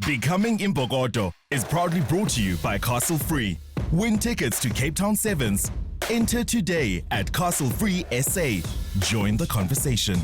Becoming Imbokodo is proudly brought to you by Castle Free. Win tickets to Cape Town Sevens. Enter today at Castle Free SA. Join the conversation.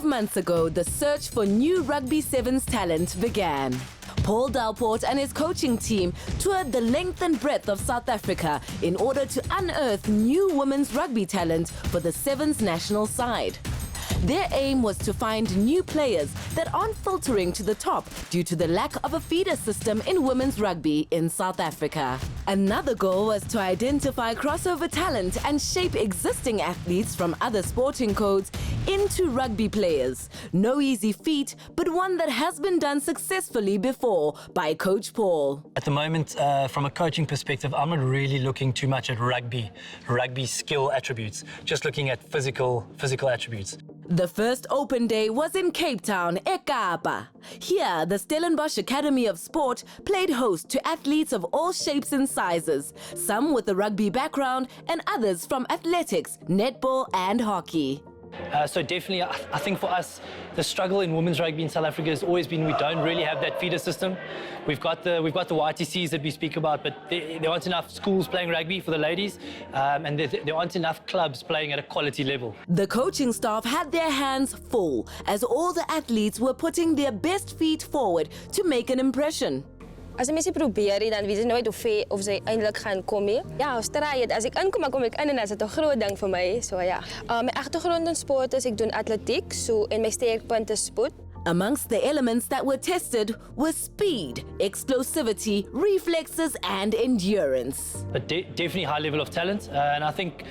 Months ago, the search for new Rugby Sevens talent began. Paul Delport and his coaching team toured the length and breadth of South Africa in order to unearth new women's rugby talent for the Sevens national side. Their aim was to find new players that aren't filtering to the top due to the lack of a feeder system in women's rugby in South Africa. Another goal was to identify crossover talent and shape existing athletes from other sporting codes into rugby players. No easy feat, but one that has been done successfully before by Coach Paul. At the moment, from a coaching perspective, I'm not really looking too much at rugby skill attributes, just looking at physical attributes. The first open day was in Cape Town, eKapa. Here, the Stellenbosch Academy of Sport played host to athletes of all shapes and sizes, some with a rugby background and others from athletics, netball and hockey. So definitely, I think for us, the struggle in women's rugby in South Africa has always been we don't really have that feeder system. We've got the YTCs that we speak about, but there aren't enough schools playing rugby for the ladies, and there aren't enough clubs playing at a quality level. The coaching staff had their hands full as all the athletes were putting their best feet forward to make an impression. As ek mense probeer, dan weet jy nooit of sy eintlik gaan kom nie. Ja, stry dit. As ek inkom, kom ek in en as dit 'n groot ding vir my. So ja. My agtergrond in sport is ek doen atletiek, so en my sterkpunt is spoed. Amongst the elements that were tested were speed, explosivity, reflexes and endurance. But definitely high level of talent, and I think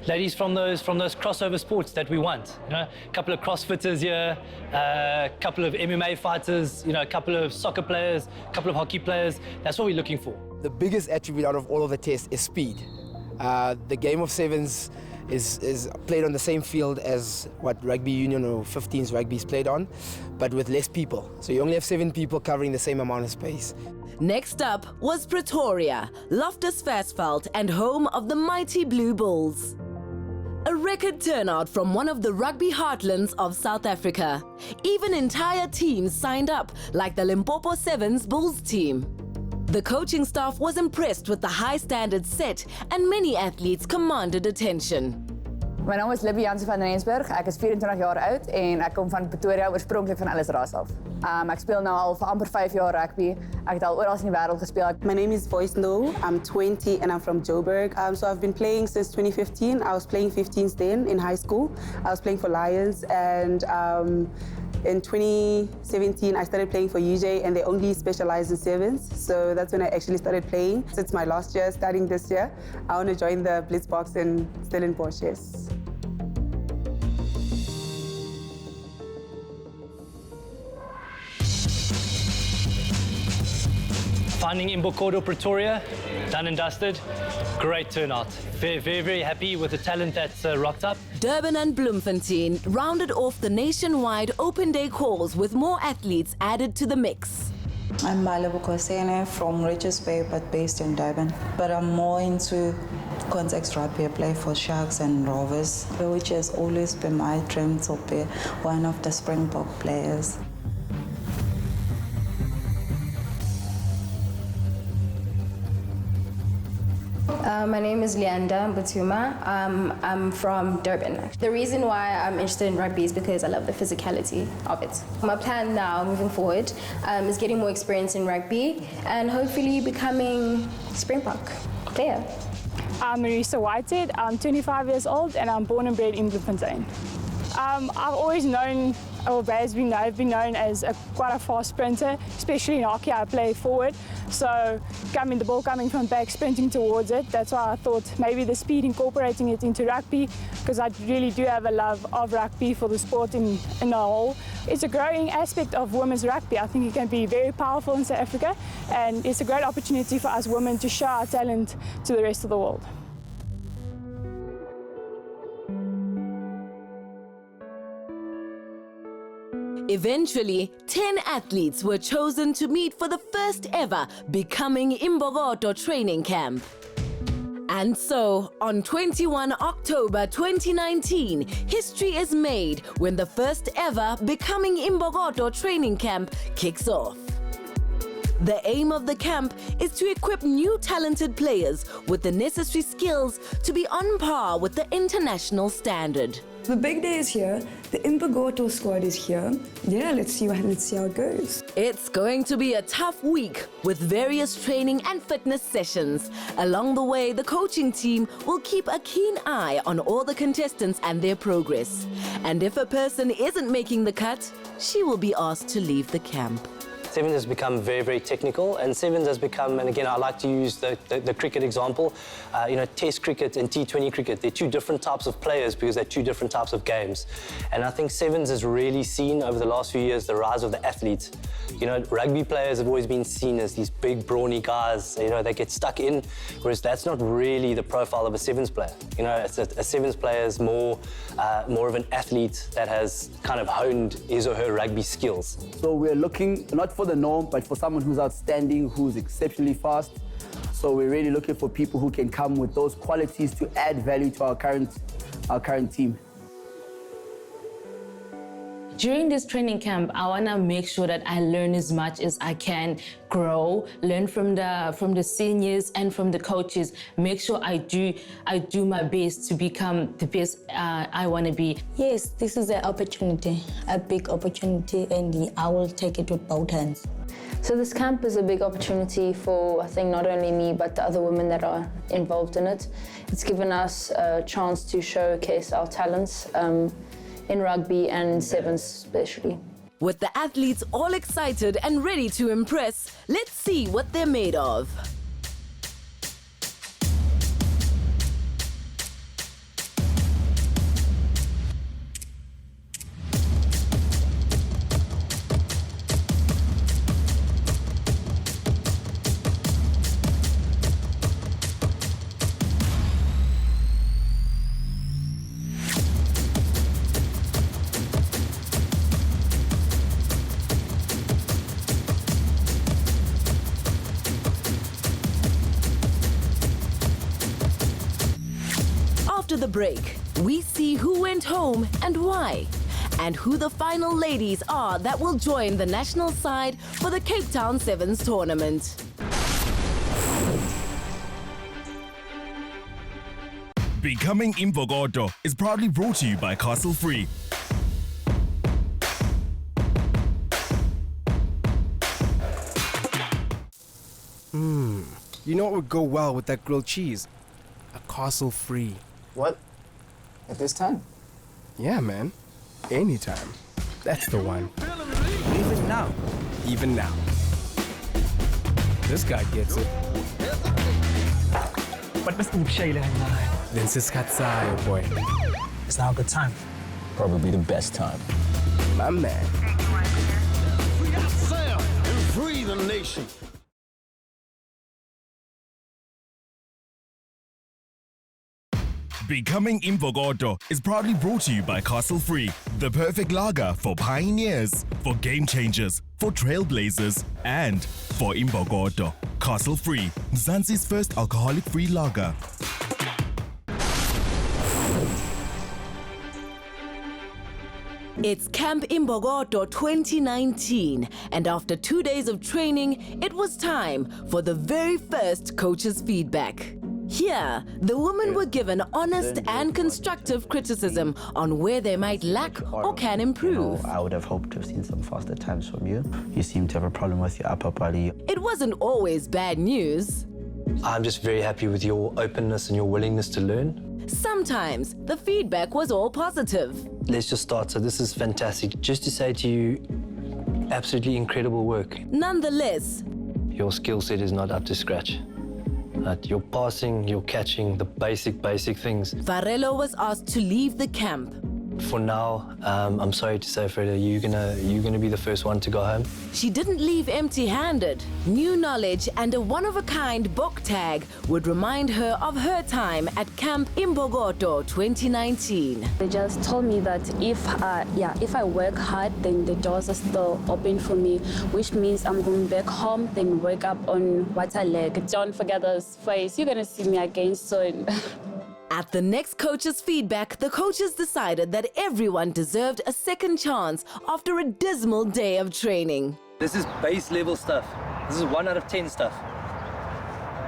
ladies from those crossover sports that we want. You know, a couple of CrossFitters here, a couple of MMA fighters, you know, a couple of soccer players, a couple of hockey players. That's what we're looking for. The biggest attribute out of all of the tests is speed. The game of sevens is played on the same field as what rugby union or 15s rugby is played on, but with less people. So you only have 7 people covering the same amount of space. Next up was Pretoria, Loftus Versfeld and home of the mighty Blue Bulls. A record turnout from one of the rugby heartlands of South Africa. Even entire teams signed up, like the Limpopo Sevens Bulls team. The coaching staff was impressed with the high standards set and many athletes commanded attention. My naam is Libby Jansen van Rensburg. Ek is 24 jaar oud en ek kom van Pretoria, oorspronklik van Ellisras af. Ek speel nou al vir amper 5 jaar rugby. Ek het al oral in die wêreld gespeel. My name is Voice No. I'm 20 and I'm from Joburg. So I've been playing since 2015. I was playing 15s then in high school. I was playing for Lions and in 2017, I started playing for UJ and they only specialize in sevens. So that's when I actually started playing. So it's my last year, starting this year. I want to join the Blitzbox in Stellenbosch, yes. Finding Imbokodo, Pretoria, done and dusted. Great turnout. Very, very, very happy with the talent that's rocked up. Durban and Bloemfontein rounded off the nationwide open day calls with more athletes added to the mix. I'm Malabukosene from Richards Bay, but based in Durban. But I'm more into context rugby. I play for Sharks and Rovers, which has always been my dream to be one of the Springbok players. My name is Leanda Butuma. I'm from Durban. The reason why I'm interested in rugby is because I love the physicality of it. My plan now, moving forward, is getting more experience in rugby and hopefully becoming Springbok player. I'm Marisa Whitehead. I'm 25 years old and I'm born and bred in Bloemfontein. I've always known, or I've been known as quite a fast sprinter, especially in hockey. I play forward, so the ball coming from back, sprinting towards it. That's why I thought maybe the speed, incorporating it into rugby, because I really do have a love of rugby for the sport in the whole. It's a growing aspect of women's rugby. I think it can be very powerful in South Africa, and it's a great opportunity for us women to show our talent to the rest of the world. Eventually, 10 athletes were chosen to meet for the first ever Becoming Imbokodo training camp. And so, on 21 October 2019, history is made when the first ever Becoming Imbokodo training camp kicks off. The aim of the camp is to equip new talented players with the necessary skills to be on par with the international standard. The big day is here. The Imbokodo squad is here. Yeah, let's see how it goes. It's going to be a tough week with various training and fitness sessions. Along the way, the coaching team will keep a keen eye on all the contestants and their progress. And if a person isn't making the cut, she will be asked to leave the camp. Sevens has become very, very technical, and Sevens has become, and again, I like to use the cricket example, Test cricket and T20 cricket, they're two different types of players because they're two different types of games. And I think Sevens has really seen over the last few years the rise of the athlete. Rugby players have always been seen as these big, brawny guys, they get stuck in, whereas that's not really the profile of a Sevens player. A Sevens player is more of an athlete that has kind of honed his or her rugby skills. So we're looking not for the norm, but for someone who's outstanding, who's exceptionally fast. So we're really looking for people who can come with those qualities to add value to our current team. During this training camp, I want to make sure that I learn as much as I can, grow, learn from the seniors and from the coaches. Make sure I do my best to become the best I want to be. Yes, this is an opportunity, a big opportunity, and I will take it with both hands. So this camp is a big opportunity for, I think, not only me, but the other women that are involved in it. It's given us a chance to showcase our talents in rugby and sevens especially. With the athletes all excited and ready to impress, let's see what they're made of. After the break, we see who went home and why, and who the final ladies are that will join the national side for the Cape Town Sevens tournament. Becoming Imbokodo is proudly brought to you by Castle Free. You know what would go well with that grilled cheese? A Castle Free. What? At this time? Yeah, man. Anytime. That's the one. Even now. Even now. This guy gets it. But let's move Shayla and I. Then Siskatsai, boy. It's now a good time. Probably the best time. My man. We got sail and free the nation. Becoming Imbokodo is proudly brought to you by Castle Free, the perfect lager for pioneers, for game changers, for trailblazers, and for Imbokodo. Castle Free, Mzansi's first alcoholic-free lager. It's Camp Imbokodo 2019, and after 2 days of training, it was time for the very first coach's feedback. Here, the women were given honest and constructive criticism on where they might lack or can improve. I would have hoped to have seen some faster times from you. You seem to have a problem with your upper body. It wasn't always bad news. I'm just very happy with your openness and your willingness to learn. Sometimes the feedback was all positive. Let's just start. So this is fantastic. Just to say to you, absolutely incredible work. Nonetheless, your skill set is not up to scratch. Your passing, your catching, the basic things. Varelo was asked to leave the camp. For now, I'm sorry to say, Freda, you're gonna be the first one to go home. She didn't leave empty-handed. New knowledge and a one-of-a-kind book tag would remind her of her time at Camp Imbokodo 2019. They just told me that if I work hard, then the doors are still open for me, which means I'm going back home, then work up on what I lack. Don't forget this face. You're gonna see me again soon. At the next coach's feedback, the coaches decided that everyone deserved a second chance after a dismal day of training. This is base level stuff. This is 1 out of 10 stuff.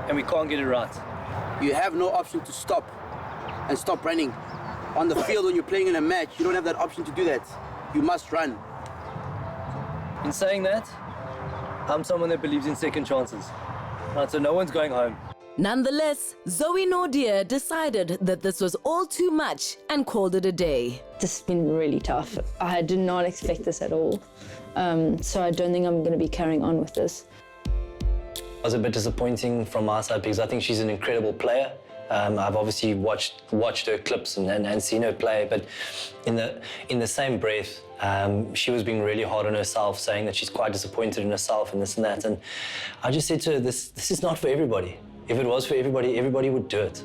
And we can't get it right. You have no option to stop and stop running. On the field when you're playing in a match, you don't have that option to do that. You must run. In saying that, I'm someone that believes in second chances. Right, so no one's going home. Nonetheless, Zoe Nordier decided that this was all too much and called it a day. This has been really tough. I did not expect this at all. So I don't think I'm going to be carrying on with this. It was a bit disappointing from my side because I think she's an incredible player. I've obviously watched her clips and seen her play, but in the same breath, she was being really hard on herself, saying that she's quite disappointed in herself and this and that. And I just said to her, this is not for everybody. If it was for everybody, everybody would do it.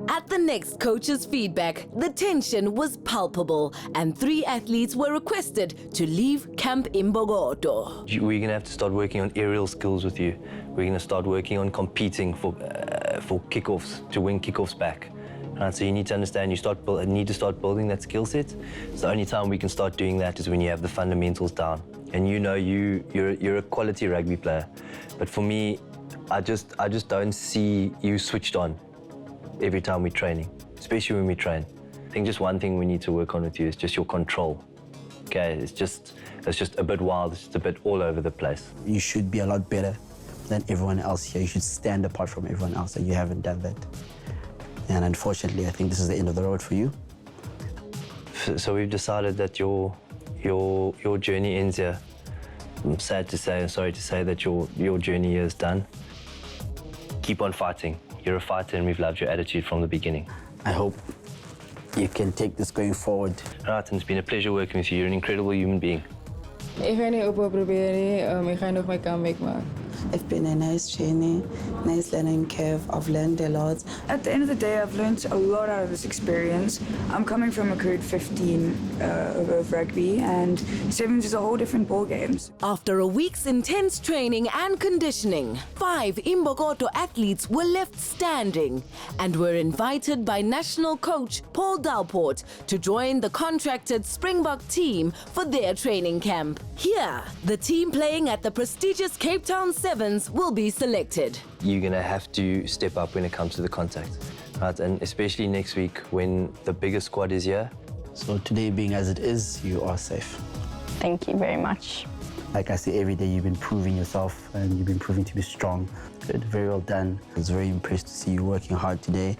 At the next coach's feedback, the tension was palpable and 3 athletes were requested to leave Camp Imbokodo. We're going to have to start working on aerial skills with you. We're going to start working on competing for kickoffs, to win kickoffs back. So you need to understand, you need to start building that skill set. So the only time we can start doing that is when you have the fundamentals down. And you know you're a quality rugby player. But for me, I just don't see you switched on every time we're training, especially when we train. I think just one thing we need to work on with you is just your control. Okay, it's just a bit wild, it's just a bit all over the place. You should be a lot better than everyone else here. You should stand apart from everyone else, and you haven't done that. And unfortunately, I think this is the end of the road for you. So we've decided that your journey ends here. I'm sad to say, sorry to say that your journey is done. Keep on fighting. You're a fighter and we've loved your attitude from the beginning. I hope you can take this going forward. Right, and it's been a pleasure working with you. You're an incredible human being. Ik ga niet proberen. Ik ga nog mijn comeback maken. It's been a nice journey, nice learning curve. I've learned a lot. At the end of the day, I've learned a lot out of this experience. I'm coming from a grade 15 of rugby, and sevens is a whole different ball game. After a week's intense training and conditioning, 5 Imbokodo athletes were left standing and were invited by national coach Paul Dalport to join the contracted Springbok team for their training camp. Here, the team playing at the prestigious Cape Town Sevens will be selected. You're going to have to step up when it comes to the contact, right? And especially next week when the biggest squad is here. So today being as it is, you are safe. Thank you very much. Like I say, every day you've been proving yourself and you've been proving to be strong. Good, very well done. I was very impressed to see you working hard today.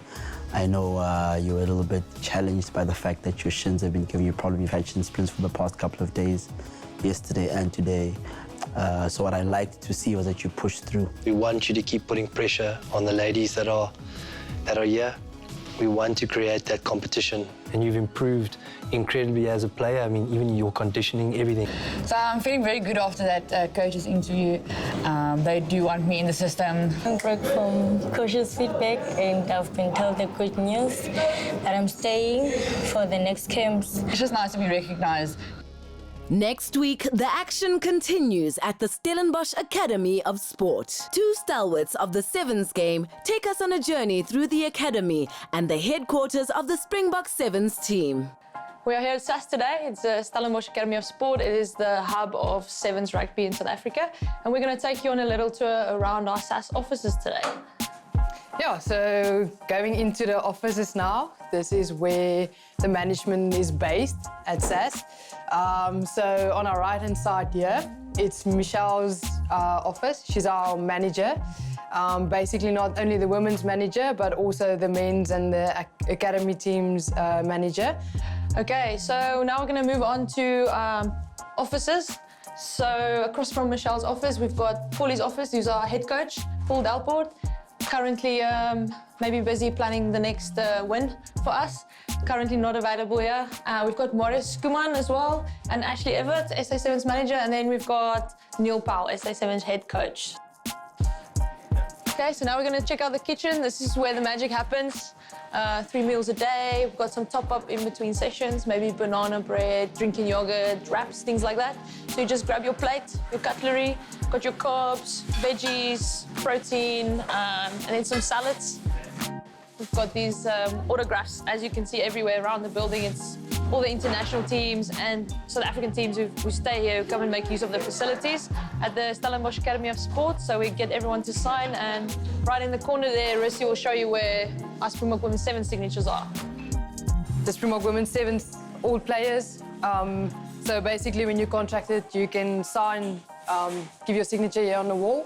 I know you were a little bit challenged by the fact that your shins have been giving you a problem. You've had shin splints for the past couple of days, yesterday and today. So what I liked to see was that you pushed through. We want you to keep putting pressure on the ladies that are here. We want to create that competition. And you've improved incredibly as a player. I mean, even your conditioning, everything. So I'm feeling very good after that coach's interview. They do want me in the system. I broke from coach's feedback, and I've been told the good news that I'm staying for the next camps. It's just nice to be recognized. Next week, the action continues at the Stellenbosch Academy of Sport. 2 stalwarts of the Sevens game take us on a journey through the academy and the headquarters of the Springbok Sevens team. We are here at SAS today. It's the Stellenbosch Academy of Sport. It is the hub of Sevens rugby in South Africa. And we're going to take you on a little tour around our SAS offices today. Yeah, so going into the offices now, this is where the management is based at SAS. So on our right-hand side here, it's Michelle's office. She's our manager. Basically not only the women's manager, but also the men's and the academy team's manager. Okay, so now we're going to move on to offices. So across from Michelle's office, we've got Paulie's office, who's our head coach, Paul Delport. Currently maybe busy planning the next win for us. Currently not available here. We've got Morris Kuman as well, and Ashley Everett, SA7's manager, and then we've got Neil Powell, SA7's head coach. Okay, so now we're going to check out the kitchen. This is where the magic happens. 3 meals a day. We've got some top-up in between sessions, maybe banana bread, drinking yogurt, wraps, things like that. So you just grab your plate, your cutlery, got your carbs, veggies, protein, and then some salads. We've got these autographs, as you can see everywhere around the building. It's all the international teams and South African teams who stay here, who come and make use of the facilities at the Stellenbosch Academy of Sport. So we get everyone to sign, and right in the corner there, Rissi will show you where our Springbok Women's 7 signatures are. The Springbok Women's 7, all players. So basically when you're contracted, you can sign, give your signature here on the wall.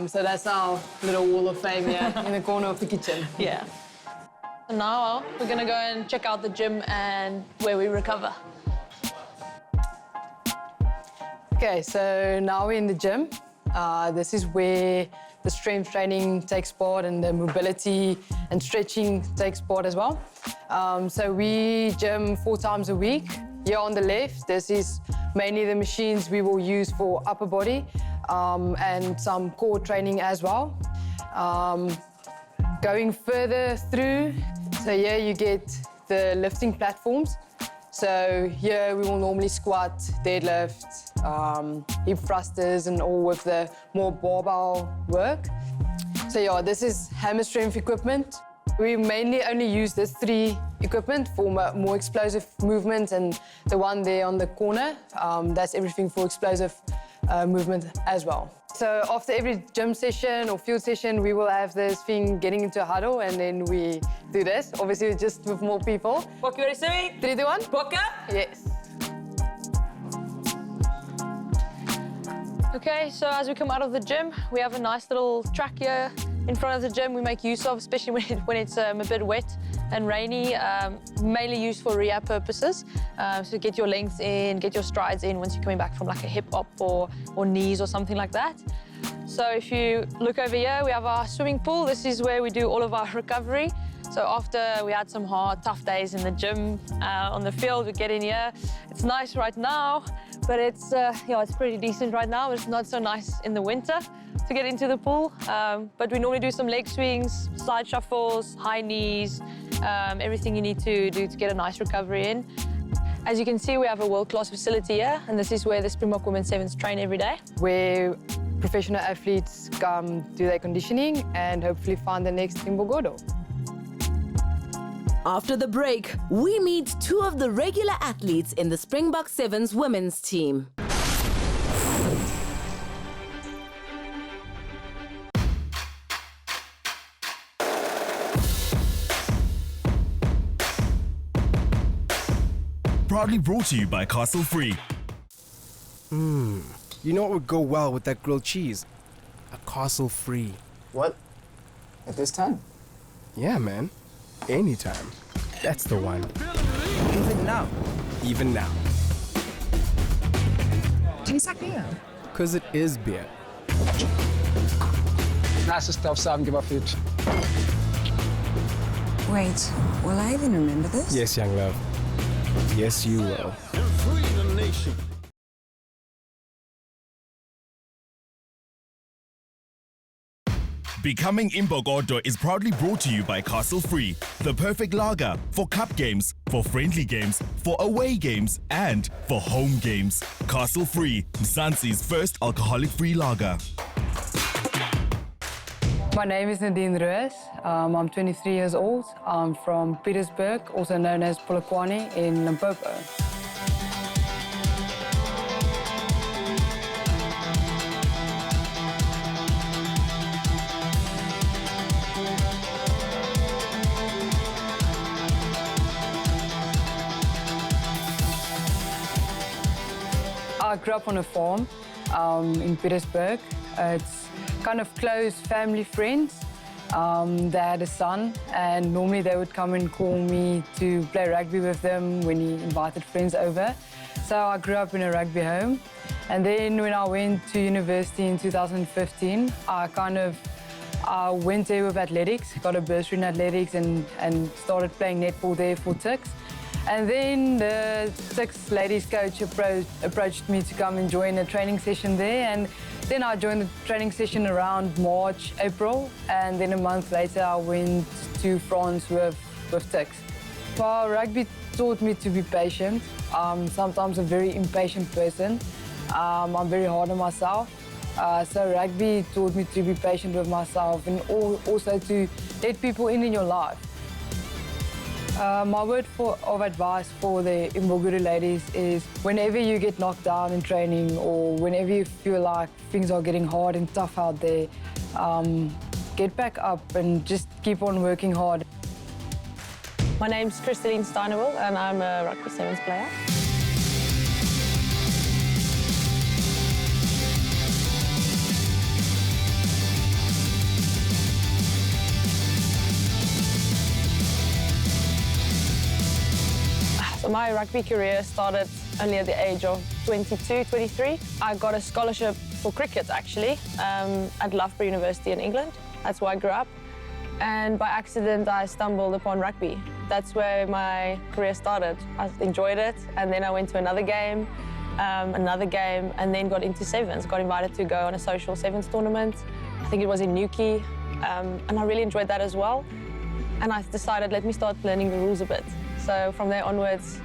So that's our little wall of fame here in the corner of the kitchen. Yeah. So now we're going to go and check out the gym and where we recover. Okay, so now we're in the gym. This is where the strength training takes part and the mobility and stretching takes part as well. So we gym 4 times a week. Here on the left, this is mainly the machines we will use for upper body and some core training as well. Going further through, so here you get the lifting platforms. So here we will normally squat, deadlift, hip thrusters and all with the more barbell work. So yeah, this is hammer strength equipment. We mainly only use this 3 equipment for more explosive movement, and the one there on the corner, that's everything for explosive movement as well. So after every gym session or field session, we will have this thing getting into a huddle, and then we do this, obviously just with more people. Bokke, you ready, Simi? 3, 2, 1. Bokke? Yes. Okay, so as we come out of the gym, we have a nice little track here in front of the gym we make use of, especially when it's a bit wet and rainy, mainly used for rehab purposes. So get your lengths in, get your strides in once you're coming back from like a hip up or knees or something like that. So if you look over here, we have our swimming pool. This is where we do all of our recovery. So after we had some hard, tough days in the gym, on the field, we get in here. It's nice right now, but it's pretty decent right now. It's not so nice in the winter to get into the pool. But we normally do some leg swings, side shuffles, high knees, everything you need to do to get a nice recovery in. As you can see, we have a world-class facility here, and this is where the Springbok Women's 7s train every day. Where professional athletes come do their conditioning and hopefully find the next Imbokodo. After the break, we meet 2 of the regular athletes in the Springbok 7's women's team. Proudly brought to you by Castle Free. You know what would go well with that grilled cheese? A Castle Free. What? At this time? Yeah, man. Anytime. That's the one. Even now? Even now. Tastes like beer. Because it is beer. Nice stuff, Sam. Give a food. Wait, will I even remember this? Yes, young love. Yes, you will. Becoming Imbokodo is proudly brought to you by Castle Free, the perfect lager for cup games, for friendly games, for away games, and for home games. Castle Free, Mzansi's first alcoholic-free lager. My name is Nadine Ruiz. I'm 23 years old. I'm from Petersburg, also known as Polokwane in Limpopo. I grew up on a farm, in Petersburg. It's kind of close family friends. They had a son, and normally they would come and call me to play rugby with them when he invited friends over. So I grew up in a rugby home. And then when I went to university in 2015, I went there with athletics, got a bursary in athletics and started playing netball there for Tix. And then the Tix ladies coach approached me to come and join a training session there. And then I joined the training session around March, April. And then a month later, I went to France with Tix. Well, rugby taught me to be patient. Sometimes a very impatient person. I'm very hard on myself. So rugby taught me to be patient with myself and also to let people in your life. My word of advice for the Imbokodo ladies is whenever you get knocked down in training or whenever you feel like things are getting hard and tough out there, get back up and just keep on working hard. My name's Christeline Steinerville and I'm a rugby sevens player. So my rugby career started only at the age of 22, 23. I got a scholarship for cricket, actually, at Loughborough University in England. That's where I grew up. And by accident, I stumbled upon rugby. That's where my career started. I enjoyed it, and then I went to another game, and then got into sevens. Got invited to go on a social sevens tournament. I think it was in Newquay, and I really enjoyed that as well. And I decided, let me start learning the rules a bit. So from there onwards,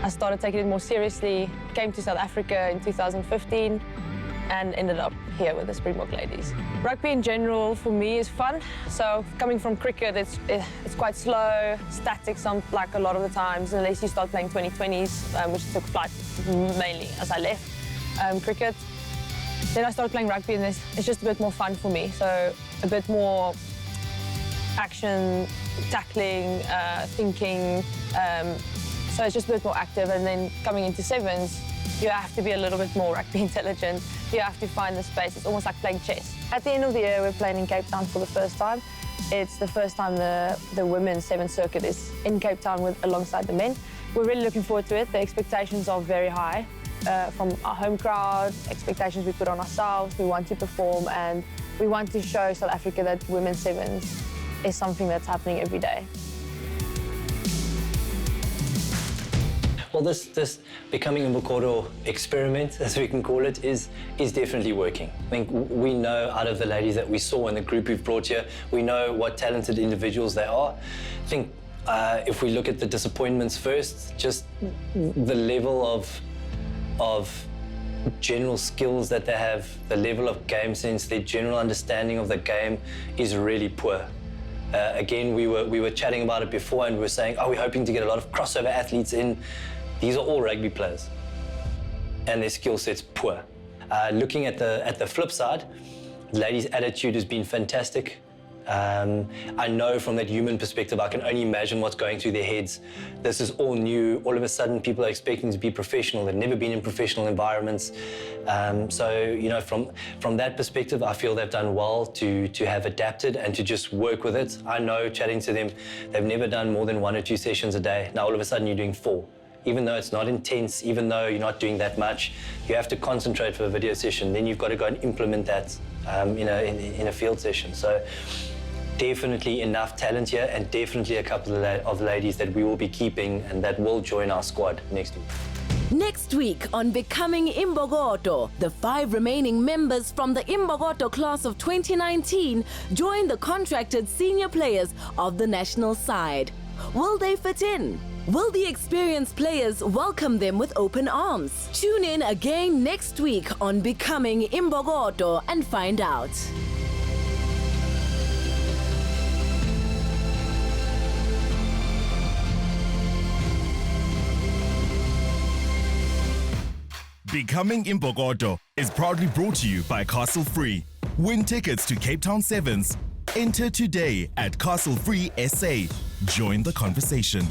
I started taking it more seriously, came to South Africa in 2015, and ended up here with the Springbok ladies. Rugby in general, for me, is fun. So coming from cricket, it's quite slow, static like a lot of the times, unless you start playing 2020s, which took flight mainly as I left cricket. Then I started playing rugby, and it's just a bit more fun for me. So a bit more action, tackling, thinking. So it's just a bit more active. And then coming into sevens, you have to be a little bit more rugby intelligent. You have to find the space. It's almost like playing chess. At the end of the year, we're playing in Cape Town for the first time. It's the first time the women's sevens circuit is in Cape Town alongside the men. We're really looking forward to it. The expectations are very high from our home crowd, expectations we put on ourselves. We want to perform, and we want to show South Africa that women's sevens is something that's happening every day. Well, this becoming Imbokodo experiment, as we can call it, is definitely working. I think we know out of the ladies that we saw in the group we've brought here, we know what talented individuals they are. I think if we look at the disappointments first, just the level of general skills that they have, the level of game sense, their general understanding of the game is really poor. Again, we were chatting about it before, and we were saying, we're hoping to get a lot of crossover athletes in. These are all rugby players, and their skill set's poor. Looking at the flip side, the ladies' attitude has been fantastic. I know from that human perspective, I can only imagine what's going through their heads. This is all new. All of a sudden, people are expecting to be professional. They've never been in professional environments. So, you know, from that perspective, I feel they've done well to have adapted and to just work with it. I know, chatting to them, they've never done more than 1 or 2 sessions a day. Now, all of a sudden, you're doing 4. Even though it's not intense, even though you're not doing that much, you have to concentrate for a video session. Then you've got to go and implement that in a field session. So definitely enough talent here, and definitely a couple of ladies that we will be keeping and that will join our squad next week. Next week on Becoming Imbokodo, the 5 remaining members from the Imbokodo class of 2019 join the contracted senior players of the national side. Will they fit in? Will the experienced players welcome them with open arms? Tune in again next week on Becoming Imbokodo and find out. Becoming Imbokodo is proudly brought to you by Castle Free. Win tickets to Cape Town Sevens. Enter today at Castle Free SA. Join the conversation.